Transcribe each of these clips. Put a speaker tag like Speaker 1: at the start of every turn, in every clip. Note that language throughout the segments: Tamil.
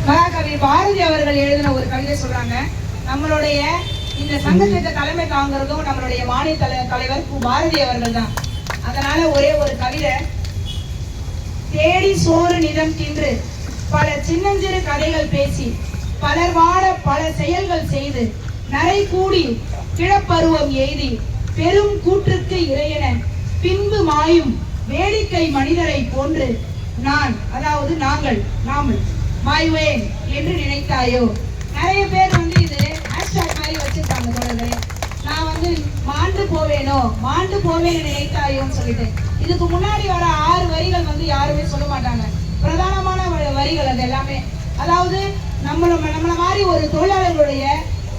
Speaker 1: மகாகவி பாரதி அவர்கள் எழுதின ஒரு கவிதை சொல்றாங்க. நம்மளுடைய இந்த சங்கத்திற்கு தலைமை தாங்கிறதும் நம்மளுடைய மாநில தலைவர் பாரதி அவர்கள் தான். அதனால ஒரே ஒரு கவிதை. தேடி சோறு நிதம் தின்று பல சின்னஞ்சிறு கதைகள் பேசி பலர் வாழ பல செயல்கள் செய்து நரை கூடி கிழப்பருவம் எய்தி பெரும் கூற்றுக்கு இறையென பின்பு மாயும் வேடிக்கை மனிதரை போன்று நான், அதாவது நாமல் மாய்வேன் என்று நினைத்தாயோ. நிறைய பேர் வந்து இது ஹேஷ்டாக் மாதிரி வச்சிருக்காங்க தோழர்களே. நான் வந்து மாண்டு போவேன்னு நினைத்தாயோன்னு சொல்லிட்டு. இதுக்கு முன்னாடி வர 6 வரிகள் வந்து யாருமே சொல்ல மாட்டாங்க. பிரதானமான வரிகள் அது எல்லாமே. அதாவது நம்மள மாதிரி ஒரு தொழிலாளர்களுடைய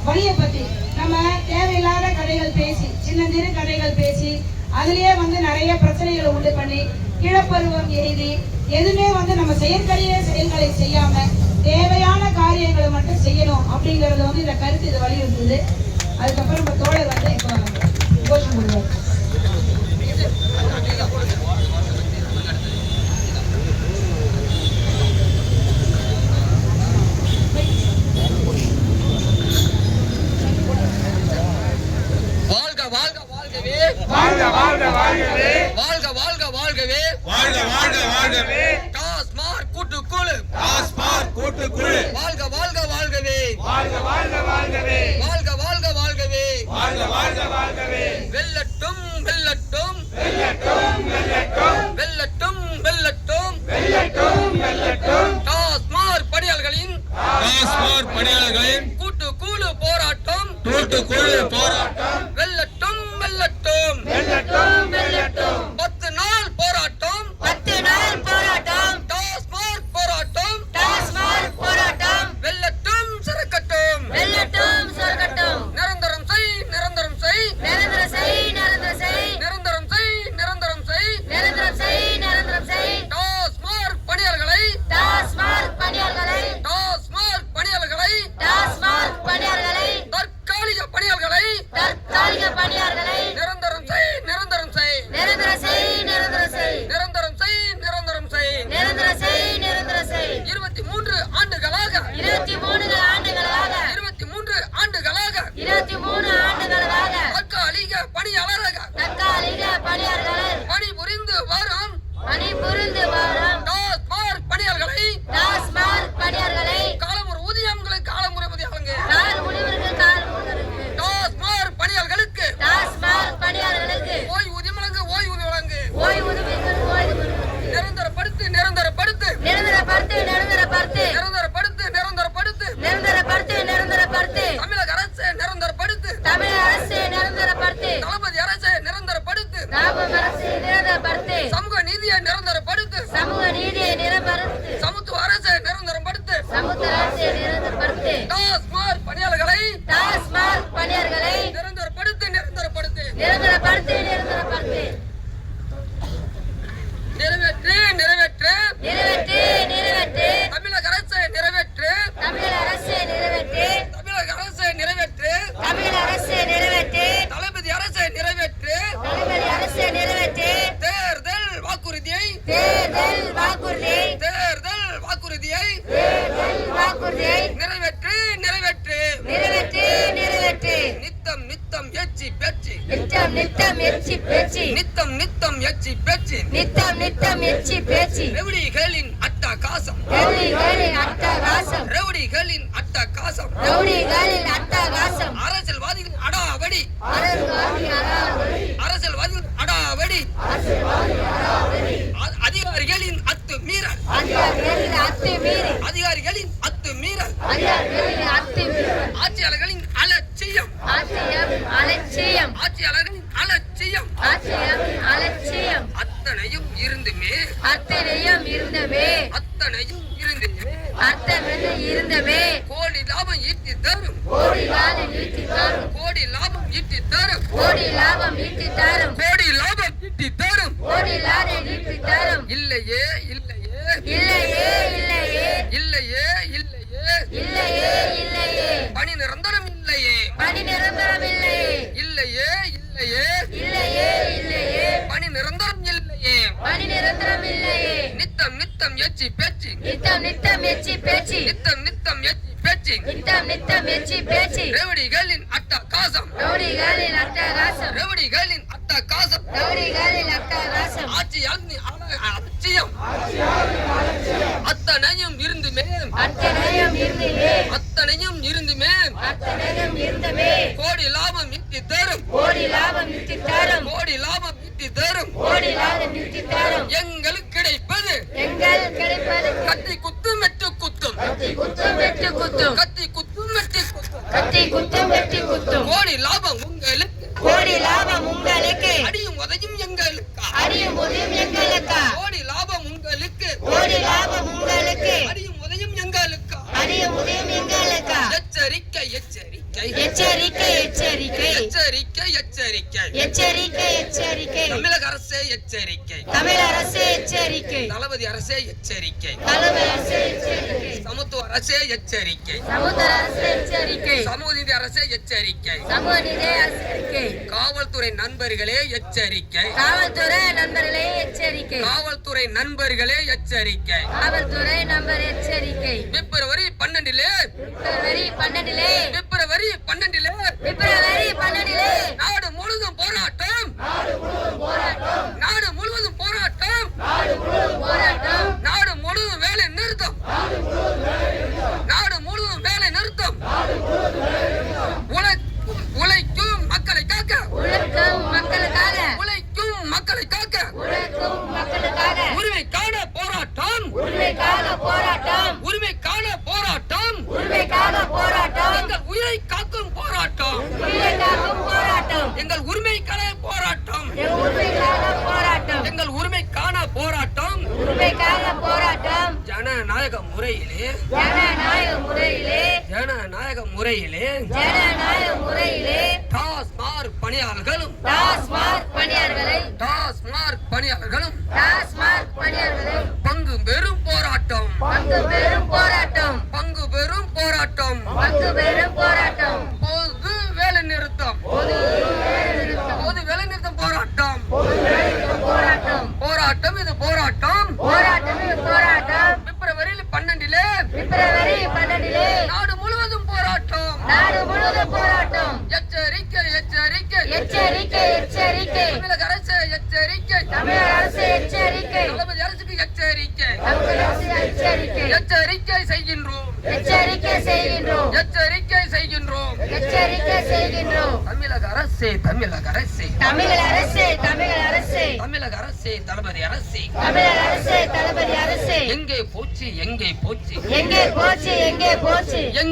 Speaker 1: வழியை பத்தி நம்ம தேவையில்லாத கதைகள் பேசி, சின்னஞ்சிறு கதைகள் பேசி அதுலயே வந்து நிறைய பிரச்சனைகளை உண்டு பண்ணி கிழப்பருவம் எய்தி எதுவுமே வந்து நம்ம செயல்களை செய்யாம தேவையான காரியங்களை மட்டும் செய்யணும் அப்படிங்கறது வந்து இந்த கருத்து இது வலியுறுத்துது. அதுக்கப்புறம் நம்ம தோழர் வந்து இப்போ கோஷம் கொடுவார்.
Speaker 2: வாழ்க வாழ்க வாழ்கவே, வாழ்க வாழ்க வாழ்கவே, வாழ்க வாழ்க வாழ்கவே, டாஸ்மார்க் கூட்டுக்குழு, டாஸ்மார்க் கூட்டுக்குழு, வாழ்க வாழ்க வாழ்கவே, வாழ்க வாழ்க வாழ்கவே, வாழ்க வாழ்க வாழ்கவே, வாழ்க வாழ்க வாழ்கவே, வெல்லட்டும் வெல்லட்டும் வெல்லட்டும் வெல்லட்டும் வெல்லட்டும் வெல்லட்டும் வெல்லட்டும் வெல்லட்டும் டாஸ்மார்க் பணியாளர்களின் கூட்டுக்குழு போராட்டம், கூட்டுக்குழு போராட்டம், வெல்லட்டும் வெல்லட்டும் வெல்லட்டும் வெல்லட்டும் 10 நாள் போராட்டம், 10 நாள் போராட்டம், டாஸ்மார்க் போராட்டம், டாஸ்மார்க் போராட்டம், வெல்லட்டும் சிறக்கட்டும், வெல்லட்டும் சிறக்கட்டும், நிரந்தரம் செய் நிரந்தரம் செய் நிரந்தரம் செய் நிரந்தரம் செய் நிரந்தரம் செய் நிரந்தரம் செய் நிரந்தரம் செய் நிரந்தரம் செய் டாஸ்மார்க் பணியாளர்களை, டாஸ்மார்க் பணியாளர்களை, டாஸ்மார்க் பணியாளர்களை, டாஸ்மார்க் பணியாளர்களை, தற்காலிக பணியாளர்களை, தற்காலிக பணியாளர்களை நிரந்தரம் செய் நிரந்தரம் செய் நிரந்தரம் செய் நிரந்தரம் செய் நிரந்தரம் செய் நிரந்தரம் செய் நிரந்தரம் செய் நிரந்தரம் செய் 23 ஆண்டுகளாக 23 ஆண்டுகளாக 23 ஆண்டுகளாக 23 ஆண்டுகளாக தற்காலிக பணியாளராக பணிபுரிந்து வரும் டாஸ்மார்க் பணியாளர்களை, டாஸ்மார்க் பணியாளர்களை காலமுறை ஊதியங்களுக்கு காலமுறை ஊதியம் வழங்க, டாஸ்மார்க் பணியாளர்களுக்கு, டாஸ்மார்க் பணியாளர்களுக்கு ஓய்வூதியம் வழங்க, ஓய்வூதியம் வழங்க, நிரந்தரப்படுத்து நிரந்தரப்படுத்து நிரந்தரப்படுத்து நிரந்தரப்படுத்து நிரந்தரப்படுத்து நிரந்தரப்படுத்து நிரந்தரப்படுத்து நிரந்தரப்படுத்து தமிழக அரசு நிரந்தரப்படுத்து, தமிழக அரசு நிரந்தரப்படுத்து, தளபதி அரசு நிரந்தரப்படுத்து, தளபதி அரசு நிரந்தரப்படுத்து, சமூக நீதியை நிரந்தரப்படுத்து, சமூக நீதியை நிரந்தரப்படுத்து, சமத்துவ அரசு நிரந்தரப்படுத்து, சமத்துவ அரசு நிரந்தரப்படுத்து, டாஸ்மார்க் பணியாளர்களை, டாஸ்மார்க் பணியாளர்களை நிரந்தரப்படுத்து நிரந்தரப்படுத்து நிரந்தரப்படுத்து நிரந்தரப்படுத்து நிறைவேற்று நிறைவேற்று நிறைவேற்று நிறைவேற்று தமிழக அரசு நிறைவேற்று, தமிழக அரசு நிறைவேற்று, தமிழக அரசு நிறைவேற்று, தமிழக அரசு நிறைவேற்று, தளபதி அரசு நிறைவேற்று, தளபதி அரசு நிறைவேற்று, தேர்தல் வாக்குறுதியை, தேர்தல் வாக்குறுதியை, தேர்தல் வாக்குறுதியை, தேர்தல் வாக்குறுதியை நிறைவேற்று நிறைவேற்று நிறைவேற்று நிறைவேற்று நித்தம் நித்தம் எச்சி பேச்சு, நித்தம் நித்தம் எச்சி பேச்சு, நித்தம் நித்தம் எச்சி பேச்சு, நித்தம் நித்தம் எச்சி பேச்சு ரவுடிகளின் அட்டகாசம், ரவுடிகளின் அட்டகாசம், ரவுடிகளின் அட்டகாசம், ரவுடிகளின் அட்டகாசம் அரசியல்வாதிகளின் அடாவடி, அரசியல்வாதிகளின் அடாவடி, அதிகாரிகளின் அத்துமீறல், அதிகாரிகளின் அத்துமீறல், அதிகாரிகளின் அத்துமீறல், அதிகாரிகளின் அத்துமீறல் ஆட்சியாளர்களின் அலட்சியம், அலட்சியம் ஆட்சியாளர்களின் அலட்சியம், ஆட்சியாளர்களின் அலட்சியம் அத்தனையும் இருந்துமே, அத்தனையும் இருந்தமே, அத்தனையும் இருந்துமே, அத்தனையும் இருந்தமே கோடி லாபம் ஈட்டி தரும், கோடி லாபம் ஈட்டி தரும், கோடி லாபம் ஈட்டி தரும், கோடி லாபம் ஈட்டி தரும், கோடி லாபம் ஈட்டி தரும், கோடி லாபம் ஈட்டி தரும் இல்லையே இல்லையே இல்லையே இல்லையே இல்லையே இல்லையே இல்லையே இல்லையே பணி நிரந்தரம் இல்லையே, பணி நிரந்தரம் இல்லையே, இல்லையே இல்லையே இல்லையே இல்லையே பணி நிரந்தரம் இல்லையே, பணி நிரந்தரம் இல்லையே நித்தம் நித்தம் எச்சி பேச்சு, நித்தம் நித்தம் எச்சி பேச்சு நித்தம் நித்தம் பேச்சு
Speaker 3: நித்தம் நித்தம் எச்சி பேச்சு
Speaker 2: ரவுடிகளின் அட்டகாசம்
Speaker 3: ரவுடிகளின் அட்டகாசம்
Speaker 2: ரவுடிகளின் அட்டகாசம்
Speaker 3: ரவுடிகளின் அட்டகாசம்
Speaker 2: ஆட்சி அலட்சியம் அத்தனையும் இருந்துமே
Speaker 3: அத்தனையும் இருந்துமே
Speaker 2: அத்தனையும் இருந்துமே
Speaker 3: அத்தனையும் இருந்துமே
Speaker 2: கோடி லாபம் ஈட்டி தரும்
Speaker 3: கோடி லாபம் நிறுத்தி தரும்
Speaker 2: கோடி லாபம் ஈட்டி தரும்
Speaker 3: கோடி லாபம் நிறுத்தி தரும்
Speaker 2: எங்களுக்கு கிடைப்பது
Speaker 3: எங்கள் கிடைப்பது
Speaker 2: கத்தி குத்தும் வெட்டு குத்தும்
Speaker 3: கத்தி குத்தும் வெட்டு குத்தும்
Speaker 2: கத்தி குத்தும் வெட்டி குத்தும்
Speaker 3: கத்தி குத்தும் வெட்டி குத்தும்
Speaker 2: கோடி லாபம் உங்களுக்கு
Speaker 3: கோடி லாபம் உங்களுக்கு
Speaker 2: அடியும் உதையும் எங்களுக்கு
Speaker 3: அடியும் உதயம் எங்களுக்கா
Speaker 2: கோடி லாபம் உங்களுக்கு
Speaker 3: கோடி லாபம் உங்களுக்கு
Speaker 2: அடியும் உதையும் எங்களுக்கு
Speaker 3: அடியும் உதயம் எங்களுக்கா
Speaker 2: எச்சரிக்கை எச்சரிக்கை
Speaker 3: எச்சரிக்கை எச்சரிக்கை
Speaker 2: எச்சரிக்கை எச்சரிக்கை
Speaker 3: எச்சரிக்கை எச்சரிக்கை
Speaker 2: தமிழக அரசே எச்சரிக்கை
Speaker 3: தமிழ் அரசு எச்சரிக்கை
Speaker 2: தளபதி அரசே எச்சரிக்கை
Speaker 3: தலைமை அரசு எச்சரிக்கை
Speaker 2: சமத்துவ அரசே எச்சரிக்கை
Speaker 3: சமுதாய அரசு எச்சரிக்கை
Speaker 2: சமூக நீதி அரசே எச்சரிக்கை
Speaker 3: சமூக நிதி எச்சரிக்கை
Speaker 2: காவல்துறை நண்பர்களே எச்சரிக்கை
Speaker 3: காவல்துறை நண்பர்களே எச்சரிக்கை
Speaker 2: காவல்துறை நண்பர்களே எச்சரிக்கை
Speaker 3: காவல்துறை நம்பர் எச்சரிக்கை
Speaker 2: பிப்ரவரி 12
Speaker 3: பிப்ரவரி 12
Speaker 2: பிப்ரவரி 12
Speaker 3: பிப்ரவரி 12
Speaker 2: நாடு முழுவதும் போராட்டம் நாடு முழுவதும் போராட்டம்
Speaker 3: போராட்டம்
Speaker 2: நாடு முழுவதும் வேலை நிறுத்தம் நாடு முழுவதும் வேலை நிறுத்தம் உழைக்கும் மக்களை காக்க
Speaker 3: உழைக்கும் மக்களுக்காக
Speaker 2: உழைக்கும் மக்களை காக்க
Speaker 3: உழைக்கும் மக்களுக்காக
Speaker 2: உரிமைக்கான போராட்டம்
Speaker 3: உரிமைக்காக போராட்டம்
Speaker 2: உரிமைக்கான போராட்டம்
Speaker 3: உரிமைக்காக போராட்டம்
Speaker 2: எங்கள் உயிரை காக்கும் போராட்டம்
Speaker 3: உரிமைக்காகும் போராட்டம்
Speaker 2: எங்கள் உரிமைக்கான போராட்டம்
Speaker 3: எங்கள் உரிமைக்காக போராட்டம்
Speaker 2: எங்கள் உரிமைக்கான போராட்டம்
Speaker 3: உரிமைக்காக போராட்டம்
Speaker 2: ஜனநாயக முறையிலே
Speaker 3: ஜனநாயக முறையிலே
Speaker 2: ஜனநாயக முறையிலே
Speaker 3: ஜனநாயக முறையிலே
Speaker 2: டாஸ்மார்க் பணியாளர்களும்
Speaker 3: டாஸ்மார்க் பணியாளர்களை
Speaker 2: டாஸ்மார்க் பணியாளர்களும்
Speaker 3: டாஸ்மார்க் பணியாளர்களை
Speaker 2: பங்கு பெறும் போராட்டம்
Speaker 3: பங்கு பெறும் போராட்டம்
Speaker 2: பங்கு பெறும் போராட்டம்
Speaker 3: பங்கு பெறும் போராட்டம்
Speaker 2: பொது வேலை நிறுத்தம் பொது வேலை நிறுத்தம் போராட்டம்
Speaker 3: போராட்டம்
Speaker 2: போராட்டம் இது போராட்டம்
Speaker 3: போராட்டம் இது போராட்டம்
Speaker 2: பிப்ரவரி 12
Speaker 3: பிப்ரவரி 12
Speaker 2: நாடு முழுவதும் போராட்டம்
Speaker 3: நாடு முழுவதும் போராட்டம்
Speaker 2: எச்சரிக்கை எச்சரிக்கை
Speaker 3: எச்சரிக்கை எச்சரிக்கை
Speaker 2: தமிழக அரசு எச்சரிக்கை
Speaker 3: தமிழக அரசு எச்சரிக்கை
Speaker 2: தளபதி அரசுக்கு எச்சரிக்கை
Speaker 3: தமிழக அரசு எச்சரிக்கை
Speaker 2: எச்சரிக்கை செய்கின்றோம்
Speaker 3: எச்சரிக்கை செய்கின்றோம்
Speaker 2: எச்சரிக்கை செய்கின்றோம்
Speaker 3: எச்சரிக்கை செய்கின்றோம்
Speaker 2: தமிழக அரசே தமிழக அரசே
Speaker 3: தமிழக அரசு தமிழக அரசு
Speaker 2: தமிழக அரசே தளபதி அரசே
Speaker 3: தமிழக அரசு தளபதி அரசு
Speaker 2: எங்கே போச்சு எங்கே போச்சு
Speaker 3: எங்கே போச்சு எங்கே போச்சு
Speaker 2: எங்கே